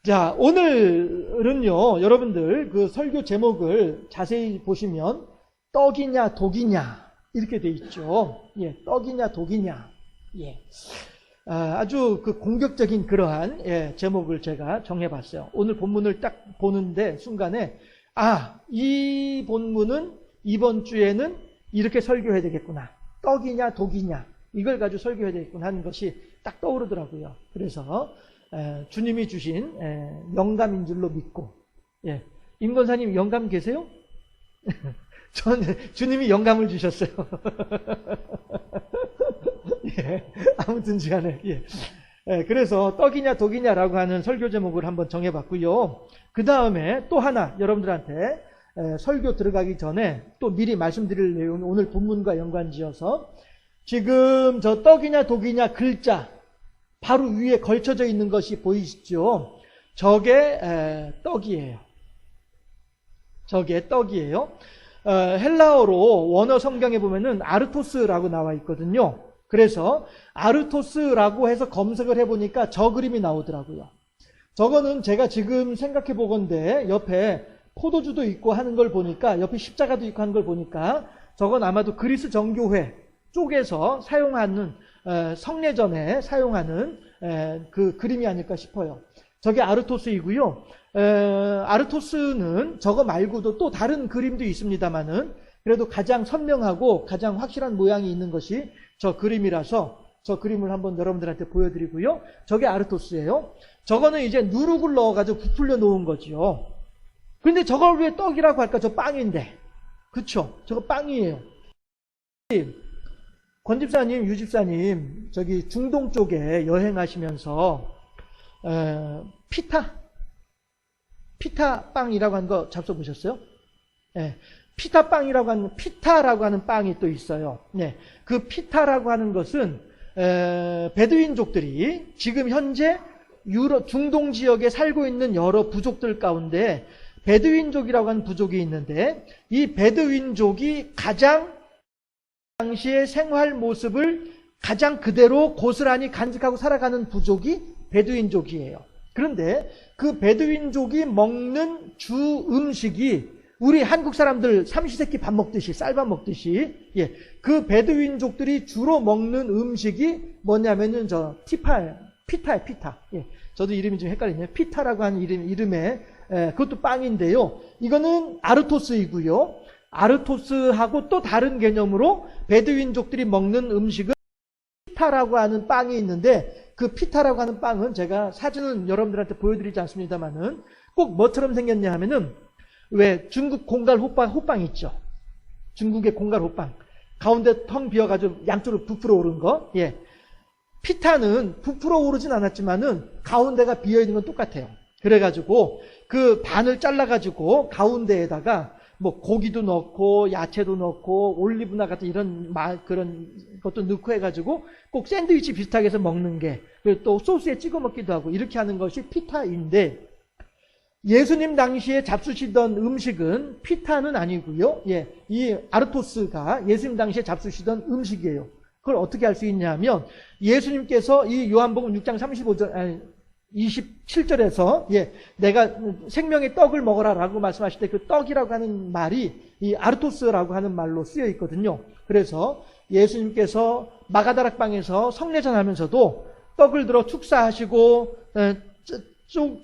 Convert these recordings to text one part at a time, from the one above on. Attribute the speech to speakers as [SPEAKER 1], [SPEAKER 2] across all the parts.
[SPEAKER 1] 자, 오늘은요, 여러분들 그 설교 제목을 자세히 보시면 떡이냐 독이냐 이렇게 돼 있죠. 예, 떡이냐 독이냐. 예. 아주 그 공격적인 그러한 제목을 제가 정해봤어요. 오늘 본문을 딱 보는데 순간에 이 본문은 이번 주에는 이렇게 설교해야 되겠구나. 떡이냐 독이냐 이걸 가지고 설교해야 되겠구나 하는 것이 딱 떠오르더라고요. 그래서 주님이 주신 영감인 줄로 믿고. 예. 임 권사님 영감 계세요? 저는 주님이 영감을 주셨어요. 예. 아무튼 간에. 예. 그래서 떡이냐 독이냐라고 하는 설교 제목을 한번 정해봤고요. 그 다음에 또 하나 여러분들한테 설교 들어가기 전에 또 미리 말씀드릴 내용이 오늘 본문과 연관지어서 지금 저 떡이냐 독이냐 글자 바로 위에 걸쳐져 있는 것이 보이시죠? 저게 떡이에요. 저게 떡이에요. 헬라어로 원어 성경에 보면은 아르토스라고 나와 있거든요. 그래서 아르토스라고 해서 검색을 해보니까 저 그림이 나오더라고요. 저거는 제가 지금 생각해 보건데 옆에 포도주도 있고 하는 걸 보니까 옆에 십자가도 있고 하는 걸 보니까 저건 아마도 그리스 정교회 쪽에서 사용하는 성례전에 사용하는 그 그림이 아닐까 싶어요. 저게 아르토스이고요. 아르토스는 저거 말고도 또 다른 그림도 있습니다만은 그래도 가장 선명하고 가장 확실한 모양이 있는 것이 저 그림이라서 저 그림을 한번 여러분들한테 보여드리고요. 저게 아르토스예요. 저거는 이제 누룩을 넣어가지고 부풀려 놓은 거죠. 근데 저걸 왜 떡이라고 할까? 저 빵인데. 그쵸? 저거 빵이에요. 권 집사님, 유 집사님, 저기 중동 쪽에 여행하시면서 피타 빵이라고 하는 거 잡숴보셨어요? 네. 피타라고 하는 빵이 또 있어요. 네. 그 피타라고 하는 것은 베두인족들이 지금 현재 중동 지역에 살고 있는 여러 부족들 가운데 베두인족이라고 하는 부족이 있는데 이 베두인족이 가장 당시의 생활 모습을 가장 그대로 고스란히 간직하고 살아가는 부족이 베두인족이에요. 그런데 그 베두인족이 먹는 주 음식이 우리 한국 사람들 삼시세끼 밥 먹듯이 쌀밥 먹듯이 그 베두인족들이 주로 먹는 음식이 뭐냐면은 저 피타예요. 피타. 저도 이름이 좀 헷갈리네요. 피타라고 하는 이름에 그것도 빵인데요. 이거는 아르토스이고요. 아르토스하고 또 다른 개념으로 베두인족들이 먹는 음식은 피타라고 하는 빵이 있는데 그 피타라고 하는 빵은 제가 사진은 여러분들한테 보여드리지 않습니다만은 꼭 뭐처럼 생겼냐 하면은 왜 중국 공갈 호빵 있죠. 중국의 공갈 호빵 가운데 텅 비어가지고 양쪽으로 부풀어 오른 거. 예. 피타는 부풀어 오르진 않았지만은 가운데가 비어있는 건 똑같아요. 그래가지고 그 반을 잘라가지고 가운데에다가 뭐 고기도 넣고 야채도 넣고 올리브나 같은 이런 그런 것도 넣고 해가지고 꼭 샌드위치 비슷하게 해서 먹는 게 그리고 또 소스에 찍어 먹기도 하고 이렇게 하는 것이 피타인데 예수님 당시에 잡수시던 음식은 피타는 아니고요. 이 아르토스가 예수님 당시에 잡수시던 음식이에요. 그걸 어떻게 알 수 있냐면 예수님께서 이 요한복음 6장 27절에서 내가 생명의 떡을 먹어라라고 말씀하실 때 그 떡이라고 하는 말이 이 아르토스라고 하는 말로 쓰여 있거든요. 그래서 예수님께서 마가다락방에서 성례전 하면서도 떡을 들어 축사하시고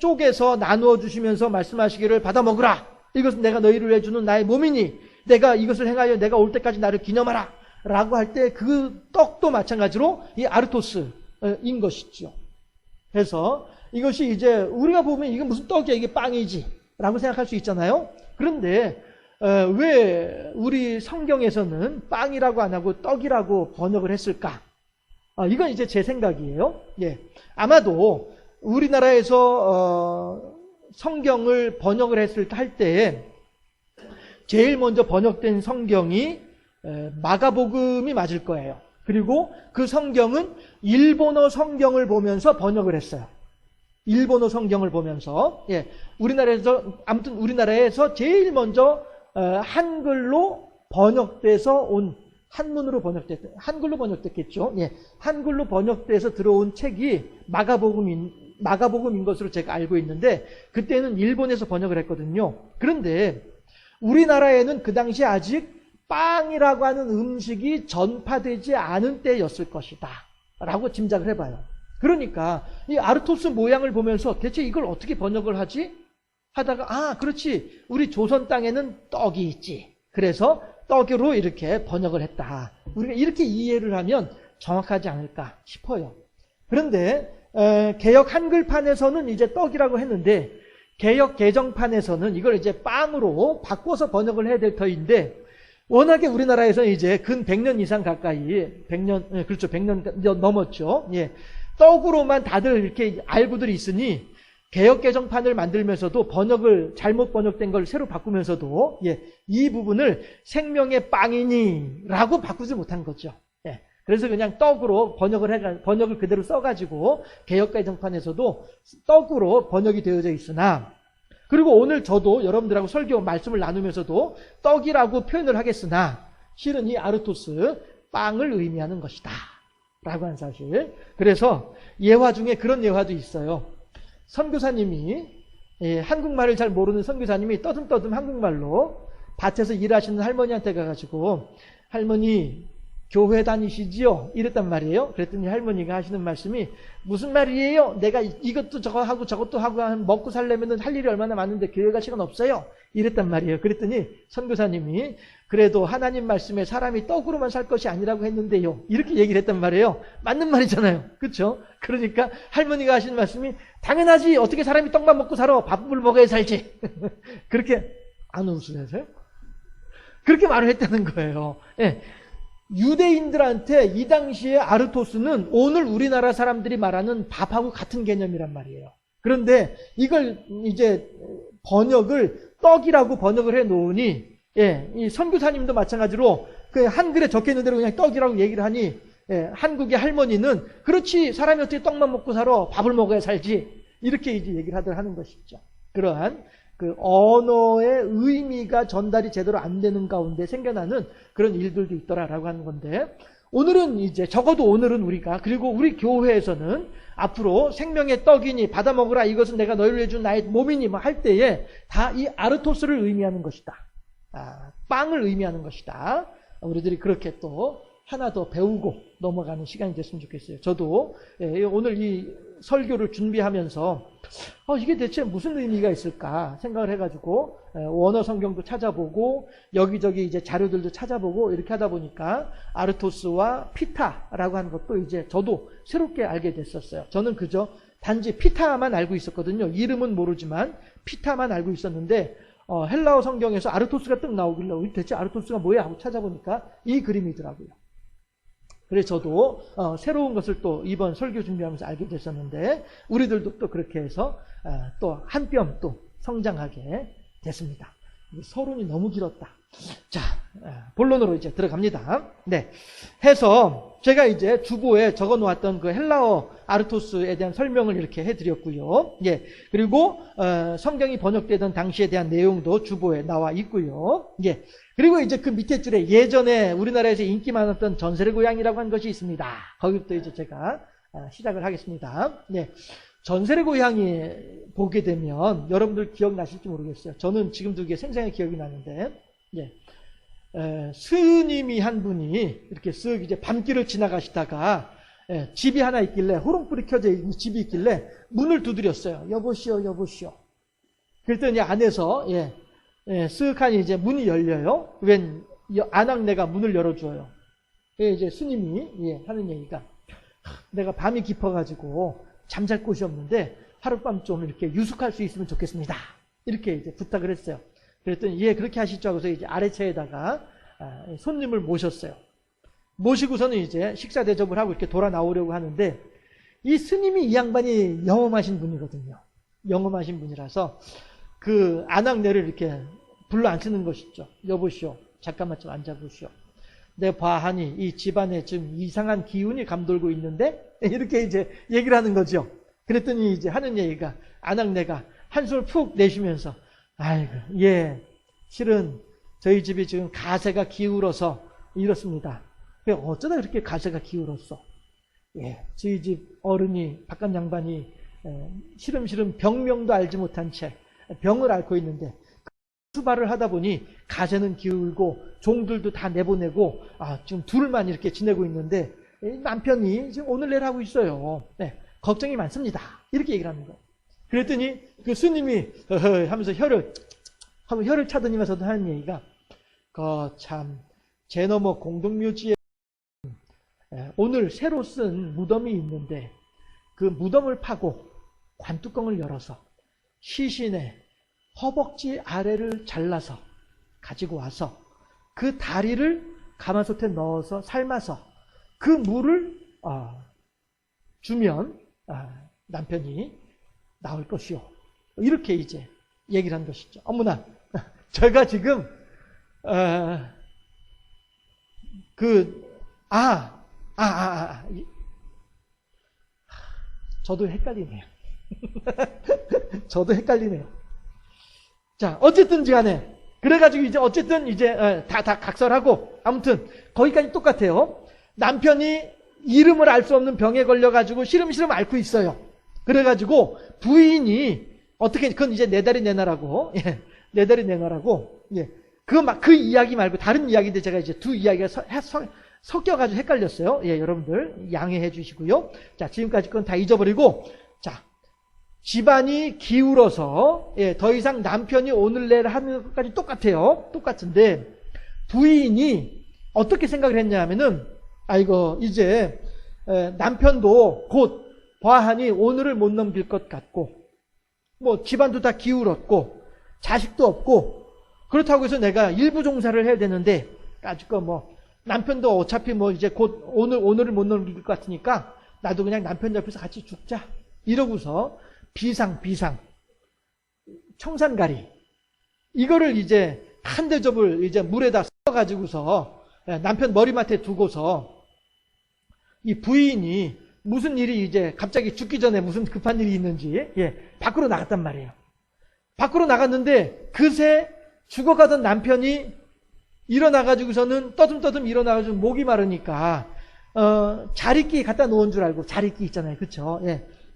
[SPEAKER 1] 쪼개서 나누어 주시면서 말씀하시기를 받아 먹으라. 이것은 내가 너희를 위해 주는 나의 몸이니 내가 이것을 행하여 내가 올 때까지 나를 기념하라. 라고 할 때 그 떡도 마찬가지로 이 아르토스인 것이죠. 그래서 이것이 이제 우리가 보면 이게 무슨 떡이야 이게 빵이지 라고 생각할 수 있잖아요. 그런데 왜 우리 성경에서는 빵이라고 안 하고 떡이라고 번역을 했을까? 이건 이제 제 생각이에요. 아마도 우리나라에서 성경을 번역을 할 때 제일 먼저 번역된 성경이 마가복음이 맞을 거예요. 그리고 그 성경은 일본어 성경을 보면서 번역을 했어요. 일본어 성경을 보면서 우리나라에서 제일 먼저 한글로 번역돼서 온 한글로 번역됐겠죠. 한글로 번역돼서 들어온 책이 마가복음인 마가복음인 것으로 제가 알고 있는데 그때는 일본에서 번역을 했거든요. 그런데 우리나라에는 그 당시 아직 빵이라고 하는 음식이 전파되지 않은 때였을 것이다 라고 짐작을 해봐요. 그러니까 이 아르토스 모양을 보면서 대체 이걸 어떻게 번역을 하지? 하다가 그렇지, 우리 조선 땅에는 떡이 있지, 그래서 떡으로 이렇게 번역을 했다, 우리가 이렇게 이해를 하면 정확하지 않을까 싶어요. 그런데 개역 한글판에서는 이제 떡이라고 했는데 개역 개정판에서는 이걸 이제 빵으로 바꿔서 번역을 해야 될 터인데, 워낙에 우리나라에서는 이제 근 100년 이상 가까이, 100년, 그렇죠, 100년 넘었죠. 예. 떡으로만 다들 이렇게 알고들 있으니 개역 개정판을 만들면서도 번역을 잘못 번역된 걸 새로 바꾸면서도 이 부분을 생명의 빵이니라고 바꾸지 못한 거죠. 예. 그래서 그냥 떡으로 번역을 그대로 써가지고 개역 개정판에서도 떡으로 번역이 되어져 있으나, 그리고 오늘 저도 여러분들하고 설교 말씀을 나누면서도 떡이라고 표현을 하겠으나 실은 이 아르토스 빵을 의미하는 것이다 라고 한 사실. 그래서 예화 중에 그런 예화도 있어요. 선교사님이, 한국말을 잘 모르는 선교사님이 떠듬떠듬 한국말로 밭에서 일하시는 할머니한테 가가지고, 할머니 교회 다니시지요? 이랬단 말이에요. 그랬더니 할머니가 하시는 말씀이, 무슨 말이에요? 내가 이것도 저거 하고 저것도 하고 먹고 살려면 할 일이 얼마나 많은데 교회 갈 시간 없어요? 이랬단 말이에요. 그랬더니 선교사님이, 그래도 하나님 말씀에 사람이 떡으로만 살 것이 아니라고 했는데요, 이렇게 얘기를 했단 말이에요. 맞는 말이잖아요. 그렇죠? 그러니까 할머니가 하신 말씀이, 당연하지, 어떻게 사람이 떡만 먹고 살아? 밥을 먹어야 살지. 그렇게, 안 웃으세요? 그렇게 말을 했다는 거예요. 예. 유대인들한테 이 당시에 아르토스는 오늘 우리나라 사람들이 말하는 밥하고 같은 개념이란 말이에요. 그런데 이걸 이제 번역을 떡이라고 번역을 해 놓으니, 이 선교사님도 마찬가지로 그 한글에 적혀 있는 대로 그냥 떡이라고 얘기를 하니, 한국의 할머니는 그렇지, 사람이 어떻게 떡만 먹고 살아? 밥을 먹어야 살지. 이렇게 이제 얘기를 하는 것이죠. 그러한 그 언어의 의미가 전달이 제대로 안 되는 가운데 생겨나는 그런 일들도 있더라라고 하는 건데, 오늘은 이제 적어도 오늘은 우리가, 그리고 우리 교회에서는 앞으로 생명의 떡이니 받아 먹으라, 이것은 내가 너희를 위해 준 나의 몸이니 뭐 할 때에 다 이 아르토스를 의미하는 것이다. 빵을 의미하는 것이다. 우리들이 그렇게 또 하나 더 배우고 넘어가는 시간이 됐으면 좋겠어요. 저도 오늘 이 설교를 준비하면서 이게 대체 무슨 의미가 있을까 생각을 해가지고 원어 성경도 찾아보고 여기저기 이제 자료들도 찾아보고 이렇게 하다 보니까 아르토스와 피타라고 하는 것도 이제 저도 새롭게 알게 됐었어요. 저는 그저 단지 피타만 알고 있었거든요. 이름은 모르지만 피타만 알고 있었는데 헬라어 성경에서 아르토스가 뜩 나오길래 대체 아르토스가 뭐야 하고 찾아보니까 이 그림이더라고요. 그래서 저도 새로운 것을 또 이번 설교 준비하면서 알게 됐었는데, 우리들도 또 그렇게 해서 또 한 뼘 또 성장하게 됐습니다. 서론이 너무 길었다. 자, 본론으로 이제 들어갑니다. 네, 해서 제가 이제 주보에 적어 놓았던 그 헬라어 아르토스에 대한 설명을 이렇게 해드렸고요. 예, 그리고 성경이 번역되던 당시에 대한 내용도 주보에 나와 있고요. 예, 그리고 이제 그 밑에 줄에 예전에 우리나라에서 인기 많았던 전설의 고향이라고 하는 것이 있습니다. 거기부터 이제 제가 시작을 하겠습니다. 네. 전설의 고향이 보게 되면 여러분들 기억나실지 모르겠어요. 저는 지금도 이게 생생하게 기억이 나는데, 스님이 한 분이 이렇게 쓱 이제 밤길을 지나가시다가 집이 하나 있길래, 호롱불이 켜져 있는 집이 있길래 문을 두드렸어요. 여보시오, 여보시오. 그랬더니 안에서 쓱하니 이제 문이 열려요. 웬 아낙네가 문을 열어줘요. 이제 스님이 하는 얘기가, 내가 밤이 깊어가지고 잠잘 곳이 없는데 하룻밤 좀 이렇게 유숙할 수 있으면 좋겠습니다. 이렇게 이제 부탁을 했어요. 그랬더니 그렇게 하시죠 하고서 이제 아래차에다가 손님을 모셨어요. 모시고서는 이제 식사 대접을 하고 이렇게 돌아 나오려고 하는데, 이 스님이 이 양반이 영험하신 분이거든요. 영험하신 분이라서 그 아낙네를 이렇게 불러 앉히는 것이죠. 여보시오, 잠깐만 좀 앉아보시오. 내 봐하니 이 집안에 좀 이상한 기운이 감돌고 있는데, 이렇게 이제 얘기를 하는 거죠. 그랬더니 이제 하는 얘기가, 아낙네가 한숨을 푹 내쉬면서, 아이고, 실은 저희 집이 지금 가세가 기울어서 이렇습니다. 어쩌다 그렇게 가세가 기울었어? 저희 집 어른이, 바깥 양반이 시름시름 병명도 알지 못한 채 병을 앓고 있는데 수발을 하다 보니 가재는 기울고 종들도 다 내보내고 지금 둘만 이렇게 지내고 있는데 남편이 지금 오늘 내일 하고 있어요. 걱정이 많습니다. 이렇게 얘기를 하는 거예요. 그랬더니 그 스님이 하면서 혀를 차더니면서도 하는 얘기가 참 제너머 공동묘지에 오늘 새로 쓴 무덤이 있는데 그 무덤을 파고 관뚜껑을 열어서 시신의 허벅지 아래를 잘라서 가지고 와서 그 다리를 가마솥에 넣어서 삶아서 그 물을 주면 남편이 나올 것이요. 이렇게 이제 얘기를 한 것이죠. 어머나, 제가 지금 저도 헷갈리네요. 저도 헷갈리네요. 자, 어쨌든지 간에 그래가지고 이제 어쨌든 이제 다 각설하고 아무튼 거기까지 똑같아요. 남편이 이름을 알 수 없는 병에 걸려가지고 시름시름 앓고 있어요. 그래가지고 부인이 어떻게 그건 이제 내 다리 내놔라고 내 다리 내놔라고 그 이야기 말고 다른 이야기인데 제가 이제 두 이야기가 섞여가지고 헷갈렸어요. 여러분들 양해해 주시고요. 자, 지금까지 건 다 잊어버리고 자. 집안이 기울어서 더 이상 남편이 오늘 내일 하는 것까지 똑같아요. 똑같은데 부인이 어떻게 생각을 했냐 하면은 이제 남편도 곧 과하니 오늘을 못 넘길 것 같고 뭐 집안도 다 기울었고 자식도 없고 그렇다고 해서 내가 일부 종사를 해야 되는데 아직껏 뭐 남편도 어차피 뭐 이제 곧 오늘을 못 넘길 것 같으니까 나도 그냥 남편 옆에서 같이 죽자 이러고서 비상 청산가리 이거를 이제 한 대접을 이제 물에다 섞어가지고서 남편 머리맡에 두고서 이 부인이 무슨 일이 이제 갑자기 죽기 전에 무슨 급한 일이 있는지 밖으로 나갔단 말이에요. 밖으로 나갔는데 그새 죽어가던 남편이 일어나가지고서는 떠듬떠듬 일어나가지고 목이 마르니까 자리끼 갖다 놓은 줄 알고 자리끼 있잖아요, 그렇죠?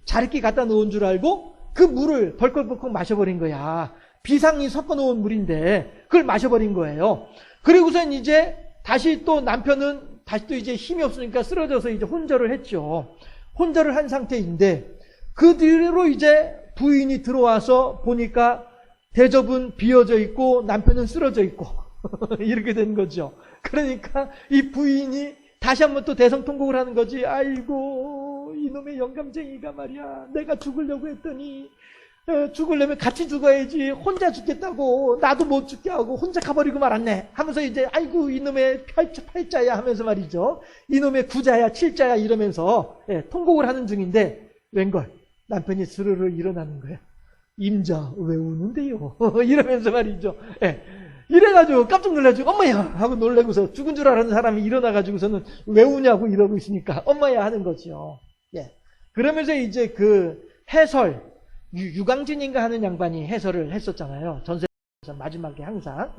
[SPEAKER 1] 자리끼 갖다 놓은 줄 알고 그 물을 벌컥벌컥 마셔버린 거야. 비상이 섞어놓은 물인데 그걸 마셔버린 거예요. 그리고선 이제 다시 또 남편은 다시 또 이제 힘이 없으니까 쓰러져서 이제 혼절을 했죠. 혼절을 한 상태인데 그 뒤로 이제 부인이 들어와서 보니까 대접은 비어져 있고 남편은 쓰러져 있고 이렇게 된 거죠. 그러니까 이 부인이 다시 한번 또 대성통곡을 하는 거지. 아이고 이놈의 영감쟁이가 말이야. 내가 죽으려고 했더니 죽으려면 같이 죽어야지. 혼자 죽겠다고 나도 못 죽게 하고 혼자 가버리고 말았네 하면서 이제 아이고 이놈의 팔자야 하면서 말이죠. 이놈의 구자야 칠자야 이러면서 통곡을 하는 중인데 웬걸 남편이 스르르 일어나는 거야. 임자 왜 우는데요? 이러면서 말이죠. 이래가지고 깜짝 놀라가지고 엄마야 하고 놀래고서 죽은 줄 알았는 사람이 일어나가지고서는 왜 우냐고 이러고 있으니까 엄마야 하는 거죠. 그러면서 이제 그 해설 유광진인가 하는 양반이 해설을 했었잖아요. 전세에서 마지막에 항상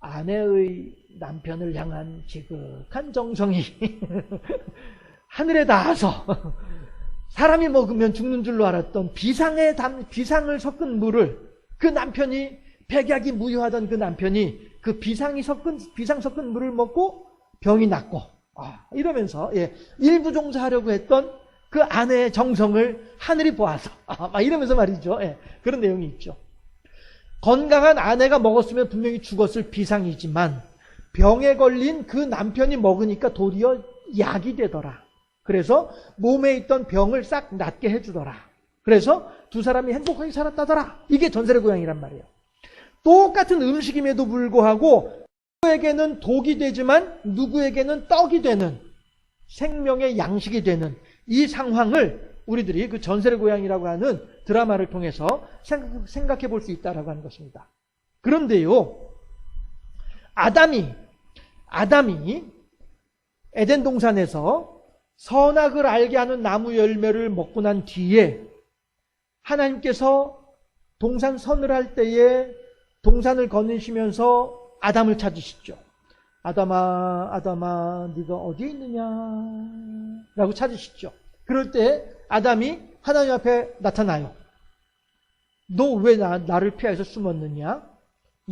[SPEAKER 1] 아내의 남편을 향한 지극한 정성이 하늘에 닿아서 사람이 먹으면 죽는 줄로 알았던 비상을 섞은 물을 그 남편이 백약이 무효하던 그 남편이 그 비상 섞은 물을 먹고 병이 낫고 이러면서 일부 종사하려고 했던 그 아내의 정성을 하늘이 보아서 막 이러면서 말이죠. 그런 내용이 있죠. 건강한 아내가 먹었으면 분명히 죽었을 비상이지만 병에 걸린 그 남편이 먹으니까 도리어 약이 되더라. 그래서 몸에 있던 병을 싹 낫게 해주더라. 그래서 두 사람이 행복하게 살았다더라. 이게 전설의 고향이란 말이에요. 똑같은 음식임에도 불구하고 누구에게는 독이 되지만 누구에게는 떡이 되는 생명의 양식이 되는 이 상황을 우리들이 그 전설의 고향이라고 하는 드라마를 통해서 생각해 볼 수 있다라고 하는 것입니다. 그런데요, 아담이 에덴 동산에서 선악을 알게 하는 나무 열매를 먹고 난 뒤에 하나님께서 동산 선을 할 때에 동산을 거니시면서 아담을 찾으시죠. 아담아 네가 어디에 있느냐 라고 찾으시죠. 그럴 때 아담이 하나님 앞에 나타나요. 너 왜 나를 피해서 숨었느냐?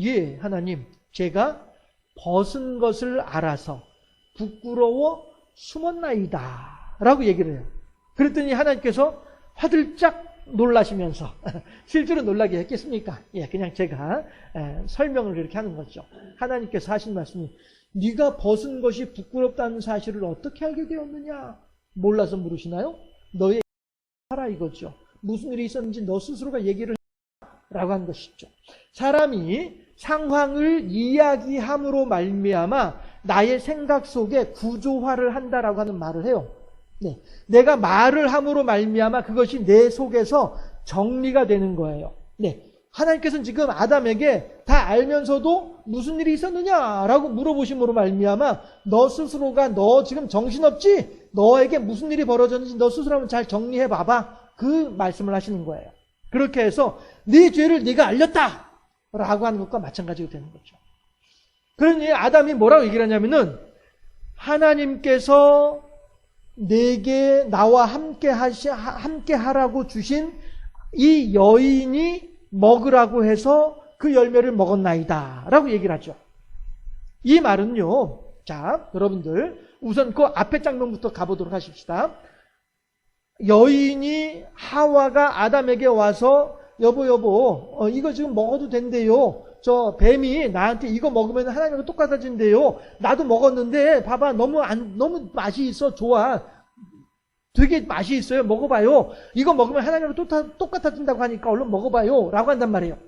[SPEAKER 1] 예, 하나님, 제가 벗은 것을 알아서 부끄러워 숨었나이다 라고 얘기를 해요. 그랬더니 하나님께서 화들짝 놀라시면서 실제로 놀라게 했겠습니까? 예, 그냥 제가 설명을 이렇게 하는 거죠. 하나님께서 하신 말씀이 네가 벗은 것이 부끄럽다는 사실을 어떻게 알게 되었느냐? 몰라서 물으시나요? 너의 하라 이거죠. 무슨 일이 있었는지 너 스스로가 얘기를 라고 한 것이죠. 사람이 상황을 이야기함으로 말미암아 나의 생각 속에 구조화를 한다라고 하는 말을 해요. 네. 내가 말을 함으로 말미암아 그것이 내 속에서 정리가 되는 거예요. 네. 하나님께서는 지금 아담에게 다 알면서도 무슨 일이 있었느냐라고 물어보심으로 말미암아 너 스스로가 너 지금 정신없지? 너에게 무슨 일이 벌어졌는지 너 스스로 한번 잘 정리해 봐봐. 그 말씀을 하시는 거예요. 그렇게 해서 네 죄를 네가 알렸다 라고 하는 것과 마찬가지가 되는 거죠. 그러니 아담이 뭐라고 얘기를 하냐면은 하나님께서 내게 나와 함께 하라고 주신 이 여인이 먹으라고 해서 그 열매를 먹었나이다 라고 얘기를 하죠. 이 말은요, 자 여러분들 우선 그 앞에 장면부터 가보도록 하십시다. 여인이 하와가 아담에게 와서 여보 이거 지금 먹어도 된대요. 저 뱀이 나한테 이거 먹으면 하나님하고 똑같아진대요. 나도 먹었는데 봐봐 너무 맛이 있어. 좋아. 되게 맛이 있어요. 먹어봐요. 이거 먹으면 하나님하고 똑같아진다고 하니까 얼른 먹어봐요 라고 한단 말이에요.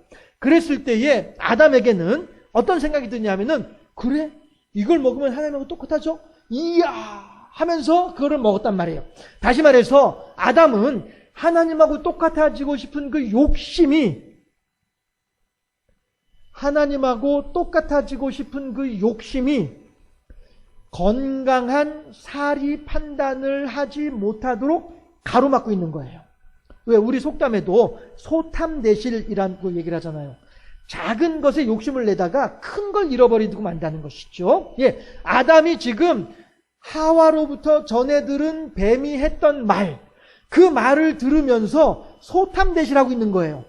[SPEAKER 1] 그랬을 때에 아담에게는 어떤 생각이 드냐면은 그래? 이걸 먹으면 하나님하고 똑같아져? 이야 하면서 그거를 먹었단 말이에요. 다시 말해서 아담은 하나님하고 똑같아지고 싶은 그 욕심이 건강한 사리 판단을 하지 못하도록 가로막고 있는 거예요. 왜 우리 속담에도 소탐대실이라고 얘기를 하잖아요. 작은 것에 욕심을 내다가 큰 걸 잃어버리고 만다는 것이죠. 예, 아담이 지금 하와로부터 전해 들은 뱀이 했던 말, 그 말을 들으면서 소탐대실하고 있는 거예요.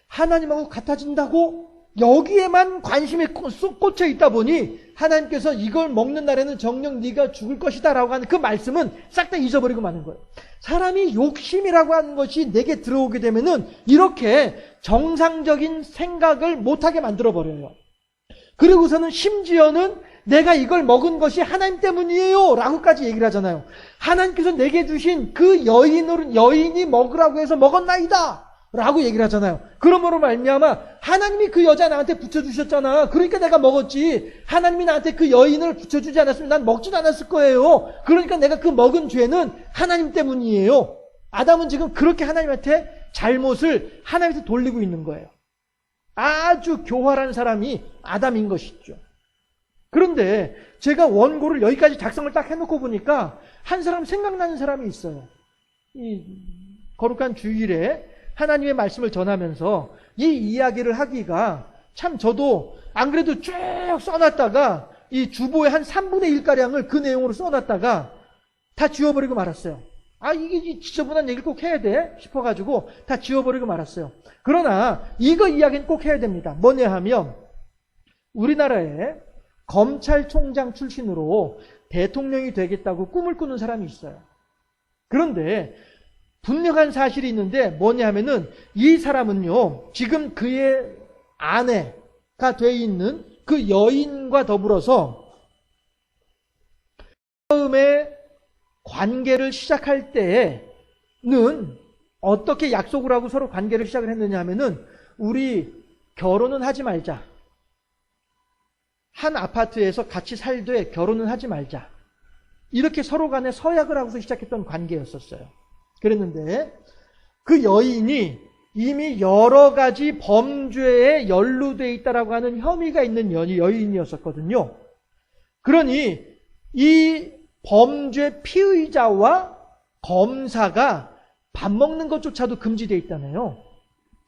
[SPEAKER 1] 하나님하고 같아진다고 여기에만 관심이 쏙 꽂혀 있다 보니 하나님께서 이걸 먹는 날에는 정녕 네가 죽을 것이다 라고 하는 그 말씀은 싹 다 잊어버리고 마는 거예요. 사람이 욕심이라고 하는 것이 내게 들어오게 되면은 이렇게 정상적인 생각을 못하게 만들어버려요. 그리고서는 심지어는 내가 이걸 먹은 것이 하나님 때문이에요 라고까지 얘기를 하잖아요. 하나님께서 내게 주신 그 여인이 먹으라고 해서 먹었나이다 라고 얘기를 하잖아요. 그러므로 말미암아 하나님이 그 여자 나한테 붙여주셨잖아. 그러니까 내가 먹었지. 하나님이 나한테 그 여인을 붙여주지 않았으면 난 먹지도 않았을 거예요. 그러니까 내가 그 먹은 죄는 하나님 때문이에요. 아담은 지금 그렇게 하나님한테 잘못을 하나님한테 돌리고 있는 거예요. 아주 교활한 사람이 아담인 것이죠. 그런데 제가 원고를 여기까지 작성을 딱 해놓고 보니까 한 사람 생각나는 사람이 있어요. 이 거룩한 주일에 하나님의 말씀을 전하면서 이 이야기를 하기가 참 저도 안 그래도 쭉 써놨다가 이 주보의 한 3분의 1가량을 그 내용으로 써놨다가 다 지워버리고 말았어요. 아 이게 지저분한 얘기를 꼭 해야 돼 싶어가지고 다 지워버리고 말았어요. 그러나 이거 이야기는 꼭 해야 됩니다. 뭐냐 하면 우리나라에 검찰총장 출신으로 대통령이 되겠다고 꿈을 꾸는 사람이 있어요. 그런데 분명한 사실이 있는데 뭐냐 하면은 이 사람은요 지금 그의 아내가 돼 있는 그 여인과 더불어서 처음에 관계를 시작할 때에는 어떻게 약속을 하고 서로 관계를 시작을 했느냐 하면은 우리 결혼은 하지 말자. 한 아파트에서 같이 살되 결혼은 하지 말자. 이렇게 서로 간에 서약을 하고서 시작했던 관계였었어요. 그랬는데 그 여인이 이미 여러 가지 범죄에 연루되어 있다라고 하는 혐의가 있는 여인이었었거든요. 그러니 이 범죄 피의자와 검사가 밥 먹는 것조차도 금지되어 있다네요.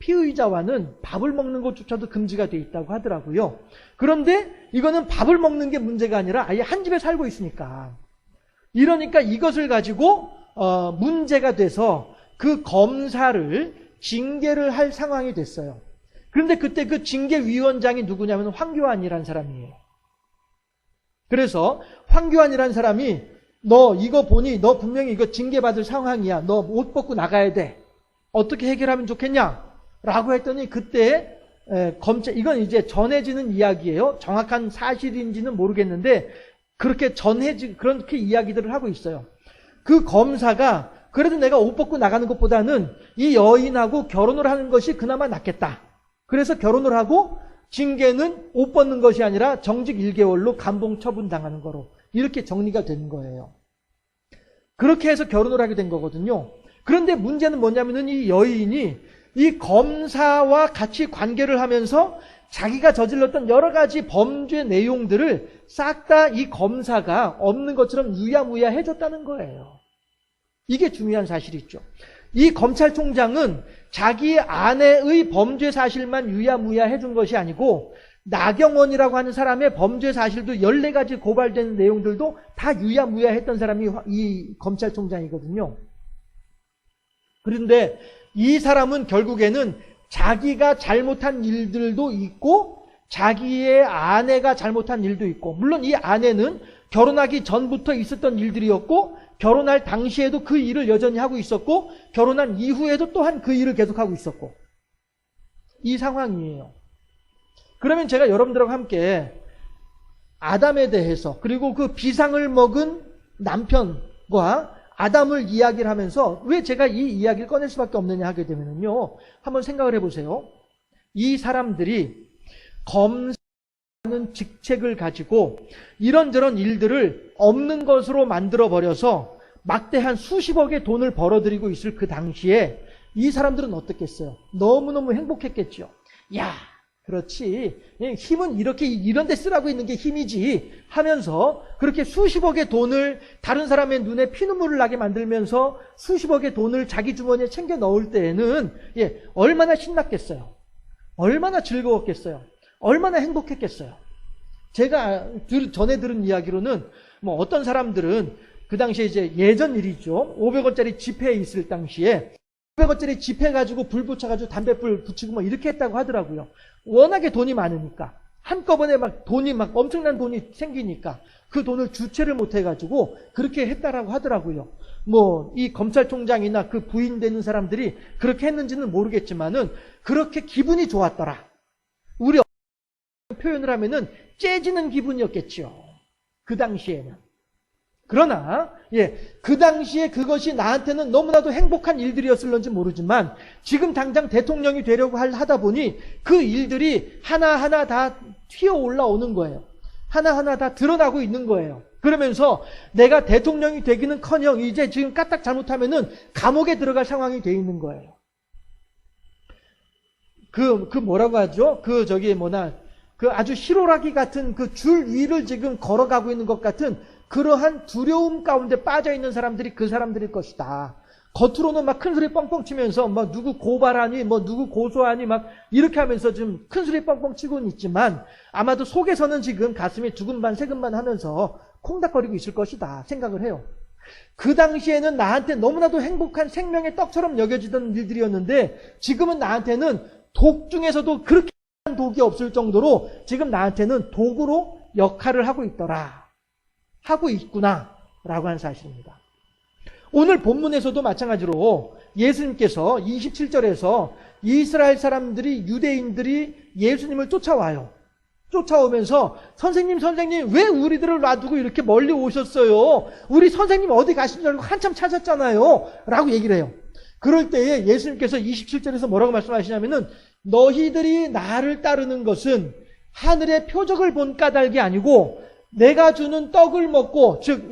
[SPEAKER 1] 피의자와는 밥을 먹는 것조차도 금지가 되어 있다고 하더라고요. 그런데 이거는 밥을 먹는 게 문제가 아니라 아예 한 집에 살고 있으니까. 이러니까 이것을 가지고 문제가 돼서 그 검사를 징계를 할 상황이 됐어요. 그런데 그때 그 징계위원장이 누구냐면 황교안이라는 사람이에요. 그래서 황교안이라는 사람이 너 이거 보니 너 분명히 이거 징계받을 상황이야. 너 옷 벗고 나가야 돼. 어떻게 해결하면 좋겠냐? 라고 했더니 그때 검찰, 이건 이제 전해지는 이야기예요. 정확한 사실인지는 모르겠는데 그렇게 그렇게 이야기들을 하고 있어요. 그 검사가 그래도 내가 옷 벗고 나가는 것보다는 이 여인하고 결혼을 하는 것이 그나마 낫겠다. 그래서 결혼을 하고 징계는 옷 벗는 것이 아니라 정직 1개월로 감봉 처분 당하는 거로 이렇게 정리가 된 거예요. 그렇게 해서 결혼을 하게 된 거거든요. 그런데 문제는 뭐냐면은 이 여인이 이 검사와 같이 관계를 하면서 자기가 저질렀던 여러 가지 범죄 내용들을 싹 다 이 검사가 없는 것처럼 유야무야 해줬다는 거예요. 이게 중요한 사실이죠. 이 검찰총장은 자기 아내의 범죄 사실만 유야무야 해준 것이 아니고 나경원이라고 하는 사람의 범죄 사실도 14가지 고발된 내용들도 다 유야무야 했던 사람이 이 검찰총장이거든요. 그런데 이 사람은 결국에는 자기가 잘못한 일들도 있고 자기의 아내가 잘못한 일도 있고, 물론 이 아내는 결혼하기 전부터 있었던 일들이었고 결혼할 당시에도 그 일을 여전히 하고 있었고 결혼한 이후에도 또한 그 일을 계속하고 있었고, 이 상황이에요. 그러면 제가 여러분들하고 함께 아담에 대해서, 그리고 그 비상을 먹은 남편과 아담을 이야기를 하면서 왜 제가 이 이야기를 꺼낼 수밖에 없느냐 하게 되면요, 한번 생각을 해보세요. 이 사람들이 검사하는 직책을 가지고 이런저런 일들을 없는 것으로 만들어버려서 막대한 수십억의 돈을 벌어들이고 있을 그 당시에 이 사람들은 어떻겠어요? 너무너무 행복했겠죠. 야, 그렇지, 힘은 이렇게 이런 데 쓰라고 있는 게 힘이지 하면서 그렇게 수십억의 돈을 다른 사람의 눈에 피눈물을 나게 만들면서 수십억의 돈을 자기 주머니에 챙겨 넣을 때에는 얼마나 신났겠어요. 얼마나 즐거웠겠어요. 얼마나 행복했겠어요. 제가 전에 들은 이야기로는 뭐 어떤 사람들은 그 당시에 이제 예전 일이죠. 500원짜리 지폐에 있을 당시에 500원짜리 지폐 가지고 불 붙여가지고 담뱃불 붙이고 뭐 이렇게 했다고 하더라고요. 워낙에 돈이 많으니까. 한꺼번에 막 돈이 막 엄청난 돈이 생기니까 그 돈을 주체를 못 해가지고 그렇게 했다라고 하더라고요. 뭐 이 검찰총장이나 그 부인 되는 사람들이 그렇게 했는지는 모르겠지만은 그렇게 기분이 좋았더라. 우리 표현을 하면은 째지는 기분이었겠죠. 그 당시에는. 그러나 그 당시에 그것이 나한테는 너무나도 행복한 일들이었을런지 모르지만 지금 당장 대통령이 되려고 하다 보니 그 일들이 하나하나 다 튀어 올라오는 거예요. 하나하나 다 드러나고 있는 거예요. 그러면서 내가 대통령이 되기는커녕 이제 지금 까딱 잘못하면은 감옥에 들어갈 상황이 돼 있는 거예요. 그 뭐라고 하죠? 그 아주 희로라기 같은 그 줄 위를 지금 걸어가고 있는 것 같은 그러한 두려움 가운데 빠져 있는 사람들이 그 사람들일 것이다. 겉으로는 막 큰 소리 뻥뻥 치면서 막 누구 고발하니 뭐 누구 고소하니 막 이렇게 하면서 좀 큰 소리 뻥뻥 치고는 있지만 아마도 속에서는 지금 가슴이 두근반 세근반 하면서 콩닥거리고 있을 것이다 생각을 해요. 그 당시에는 나한테 너무나도 행복한 생명의 떡처럼 여겨지던 일들이었는데 지금은 나한테는 독 중에서도 그렇게 독이 없을 정도로 지금 나한테는 독으로 역할을 하고 있더라. 하고 있구나 라고 하는 사실입니다. 오늘 본문에서도 마찬가지로 예수님께서 27절에서 이스라엘 사람들이, 유대인들이 예수님을 쫓아와요. 쫓아오면서 선생님 왜 우리들을 놔두고 이렇게 멀리 오셨어요? 우리 선생님 어디 가신 줄 알고 한참 찾았잖아요 라고 얘기를 해요. 그럴 때에 예수님께서 27절에서 뭐라고 말씀하시냐면은 너희들이 나를 따르는 것은 하늘의 표적을 본 까닭이 아니고 내가 주는 떡을 먹고, 즉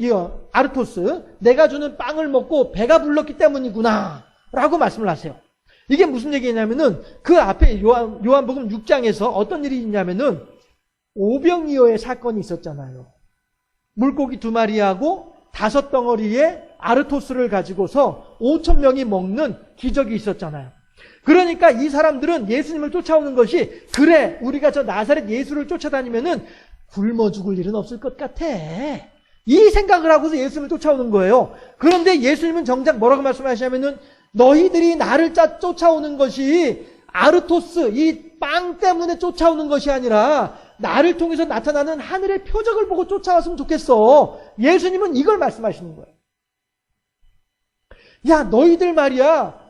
[SPEAKER 1] 아르토스, 내가 주는 빵을 먹고 배가 불렀기 때문이구나 라고 말씀을 하세요. 이게 무슨 얘기냐면은 그 앞에 요한복음 6장에서 어떤 일이 있냐면은 오병이어의 사건이 있었잖아요. 물고기 2마리하고 5덩어리의 아르토스를 가지고서 5,000명이 먹는 기적이 있었잖아요. 그러니까 이 사람들은 예수님을 쫓아오는 것이, 그래 우리가 저 나사렛 예수를 쫓아다니면은 굶어 죽을 일은 없을 것 같아, 이 생각을 하고서 예수님을 쫓아오는 거예요. 그런데 예수님은 정작 뭐라고 말씀하시냐면은 너희들이 나를 쫓아오는 것이 아르토스, 이 빵 때문에 쫓아오는 것이 아니라 나를 통해서 나타나는 하늘의 표적을 보고 쫓아왔으면 좋겠어. 예수님은 이걸 말씀하시는 거예요. 야, 너희들 말이야.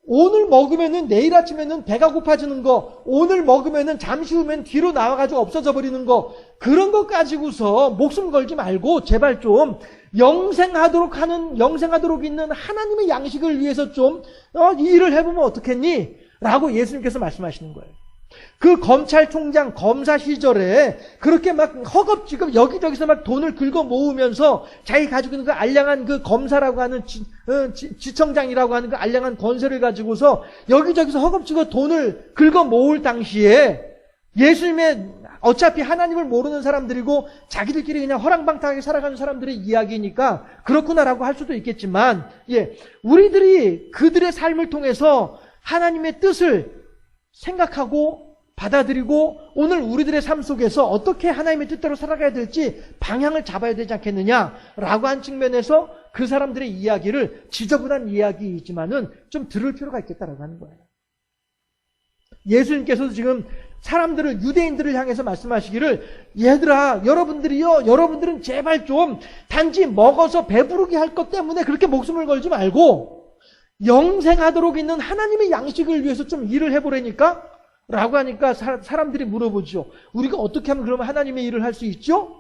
[SPEAKER 1] 오늘 먹으면은 내일 아침에는 배가 고파지는 거, 오늘 먹으면은 잠시 후면 뒤로 나와가지고 없어져 버리는 거, 그런 거 가지고서 목숨 걸지 말고 제발 좀 영생하도록 있는 하나님의 양식을 위해서 좀 이 일을 해보면 어떻겠니? 라고 예수님께서 말씀하시는 거예요. 그 검찰총장 검사 시절에 그렇게 막 허겁지겁 여기저기서 막 돈을 긁어 모으면서 자기 가지고 있는 그 알량한 그 검사라고 하는 지청장이라고 하는 그 알량한 권세를 가지고서 여기저기서 허겁지겁 돈을 긁어 모을 당시에 예수님의 어차피 하나님을 모르는 사람들이고 자기들끼리 그냥 허랑방탕하게 살아가는 사람들의 이야기니까 그렇구나라고 할 수도 있겠지만, 우리들이 그들의 삶을 통해서 하나님의 뜻을 생각하고 받아들이고 오늘 우리들의 삶 속에서 어떻게 하나님의 뜻대로 살아가야 될지 방향을 잡아야 되지 않겠느냐라고 한 측면에서 그 사람들의 이야기를 지저분한 이야기이지만은 좀 들을 필요가 있겠다라고 하는 거예요. 예수님께서도 지금 사람들을, 유대인들을 향해서 말씀하시기를, 얘들아, 여러분들은 제발 좀 단지 먹어서 배부르게 할 것 때문에 그렇게 목숨을 걸지 말고 영생하도록 있는 하나님의 양식을 위해서 좀 일을 해보라니까? 라고 하니까 사람들이 물어보죠. 우리가 어떻게 하면 그러면 하나님의 일을 할 수 있죠?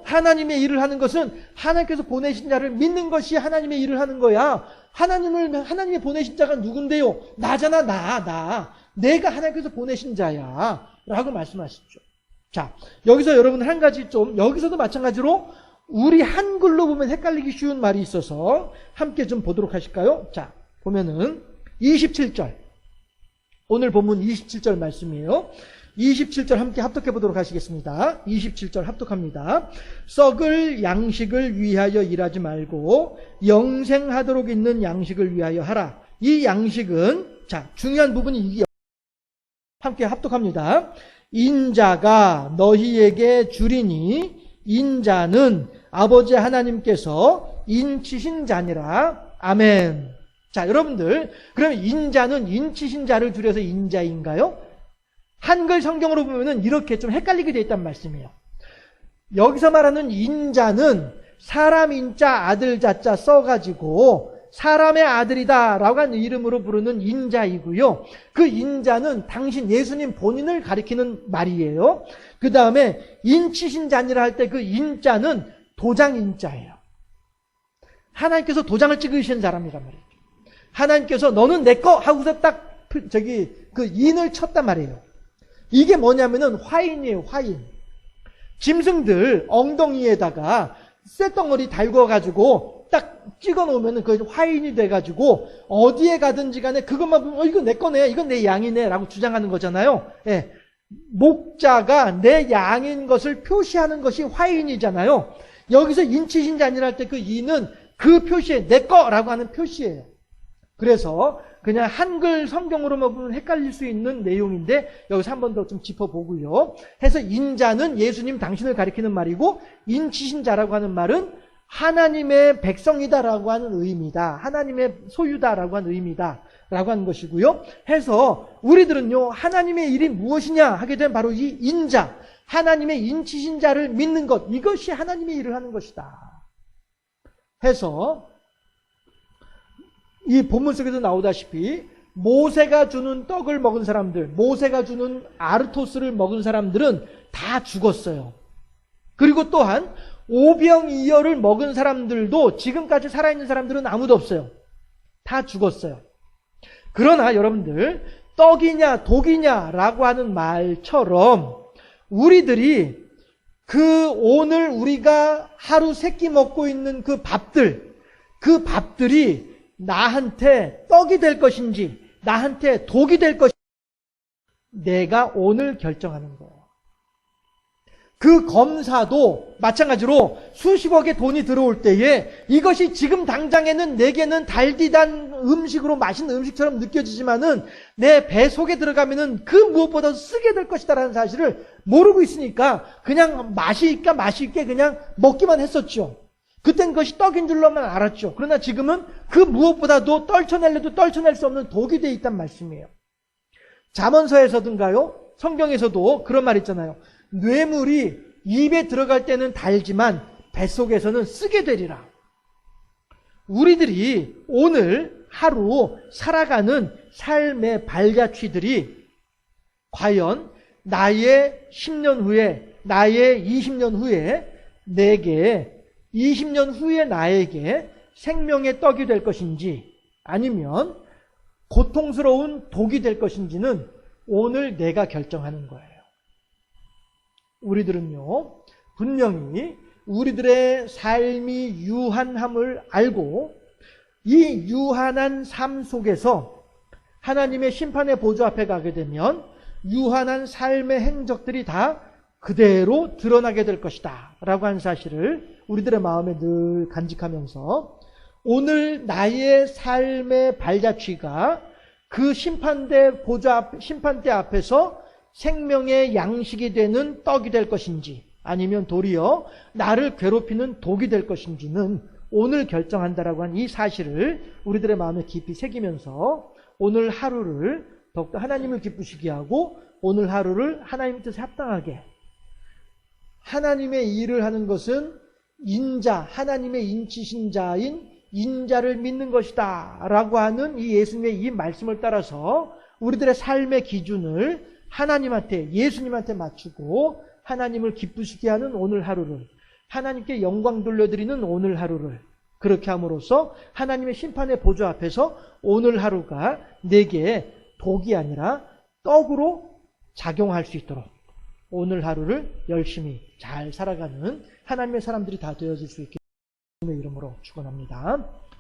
[SPEAKER 1] 하나님의 일을 하는 것은 하나님께서 보내신 자를 믿는 것이 하나님의 일을 하는 거야. 하나님이 보내신 자가 누군데요? 나잖아, 나. 내가 하나님께서 보내신 자야. 라고 말씀하시죠. 자, 여기서 여러분 한 가지 여기서도 마찬가지로 우리 한글로 보면 헷갈리기 쉬운 말이 있어서 함께 좀 보도록 하실까요? 자, 보면은 27절. 오늘 본문 27절 말씀이에요. 27절 함께 합독해 보도록 하시겠습니다. 27절 합독합니다. 썩을 양식을 위하여 일하지 말고 영생하도록 있는 양식을 위하여 하라. 이 양식은, 자, 중요한 부분이 이게 함께 합독합니다. 인자가 너희에게 주리니 인자는 아버지 하나님께서 인치신 자니라. 아멘. 자, 여러분들, 그러면 인자는 인치신 자를 줄여서 인자인가요? 한글 성경으로 보면은 이렇게 좀 헷갈리게 되어 있단 말씀이에요. 여기서 말하는 인자는 사람 인자 아들 자자 써가지고 사람의 아들이다 라고 하는 이름으로 부르는 인자이고요. 그 인자는 당신 예수님 본인을 가리키는 말이에요. 그 다음에 인치신 자니라 할 때 그 인자는 도장 인자예요. 하나님께서 도장을 찍으신 사람이란 말이죠. 하나님께서 너는 내 거 하고서 딱 그 인을 쳤단 말이에요. 이게 뭐냐면은 화인이에요, 화인. 짐승들 엉덩이에다가 쇳덩어리 달궈가지고 딱 찍어 놓으면은 그 화인이 돼가지고 어디에 가든지 간에 그것만 보면 이거 내 거네, 이건 내 양이네 라고 주장하는 거잖아요. 목자가 내 양인 것을 표시하는 것이 화인이잖아요. 여기서 인치신 자니라 할 때 그 인은 그 표시에 내 거라고 하는 표시예요. 그래서 그냥 한글 성경으로만 보면 헷갈릴 수 있는 내용인데 여기서 한 번 더 좀 짚어보고요. 해서 인자는 예수님 당신을 가리키는 말이고 인치신 자라고 하는 말은 하나님의 백성이다라고 하는 의미다. 하나님의 소유다라고 하는 의미다. 라고 하는 것이고요. 해서 우리들은요, 하나님의 일이 무엇이냐 하게 되면 바로 이 인자, 하나님의 인치신 자를 믿는 것, 이것이 하나님의 일을 하는 것이다. 해서 이 본문 속에서 나오다시피 모세가 주는 떡을 먹은 사람들, 모세가 주는 아르토스를 먹은 사람들은 다 죽었어요. 그리고 또한 오병이어를 먹은 사람들도 지금까지 살아있는 사람들은 아무도 없어요. 다 죽었어요. 그러나 여러분들, 떡이냐 독이냐라고 하는 말처럼 우리들이 오늘 우리가 하루 세끼 먹고 있는 그 밥들이 나한테 떡이 될 것인지 나한테 독이 될 것인지 내가 오늘 결정하는 거예요. 그 검사도 마찬가지로 수십억의 돈이 들어올 때에 이것이 지금 당장에는 내게는 달디단 음식으로 맛있는 음식처럼 느껴지지만은 내 배 속에 들어가면은 그 무엇보다 쓰게 될 것이다라는 사실을 모르고 있으니까 그냥 맛이 있게 그냥 먹기만 했었죠. 그땐 그것이 떡인 줄로만 알았죠. 그러나 지금은 그 무엇보다도 떨쳐낼래도 떨쳐낼 수 없는 독이 되어 있단 말씀이에요. 잠언서에서든가요, 성경에서도 그런 말 있잖아요. 뇌물이 입에 들어갈 때는 달지만 뱃속에서는 쓰게 되리라. 우리들이 오늘 하루 살아가는 삶의 발자취들이 과연 나의 10년 후에, 나의 20년 후에 내게, 20년 후에 나에게 생명의 떡이 될 것인지 아니면 고통스러운 독이 될 것인지는 오늘 내가 결정하는 거예요. 우리들은요, 분명히 우리들의 삶이 유한함을 알고 이 유한한 삶 속에서 하나님의 심판의 보좌 앞에 가게 되면 유한한 삶의 행적들이 다 그대로 드러나게 될 것이다 라고 하는 사실을 우리들의 마음에 늘 간직하면서 오늘 나의 삶의 발자취가 그 심판대 앞에서 생명의 양식이 되는 떡이 될 것인지 아니면 도리어 나를 괴롭히는 독이 될 것인지는 오늘 결정한다라고 하는 이 사실을 우리들의 마음에 깊이 새기면서 오늘 하루를 더욱더 하나님을 기쁘시게 하고 오늘 하루를 하나님 뜻에 합당하게, 하나님의 일을 하는 것은 인자, 하나님의 인치신 자인 인자를 믿는 것이다 라고 하는 이 예수님의 이 말씀을 따라서 우리들의 삶의 기준을 하나님한테, 예수님한테 맞추고 하나님을 기쁘시게 하는 오늘 하루를, 하나님께 영광 돌려드리는 오늘 하루를 그렇게 함으로써 하나님의 심판의 보좌 앞에서 오늘 하루가 내게 독이 아니라 떡으로 작용할 수 있도록 오늘 하루를 열심히 잘 살아가는 하나님의 사람들이 다 되어질 수 있게 주님의 이름으로 축원합니다.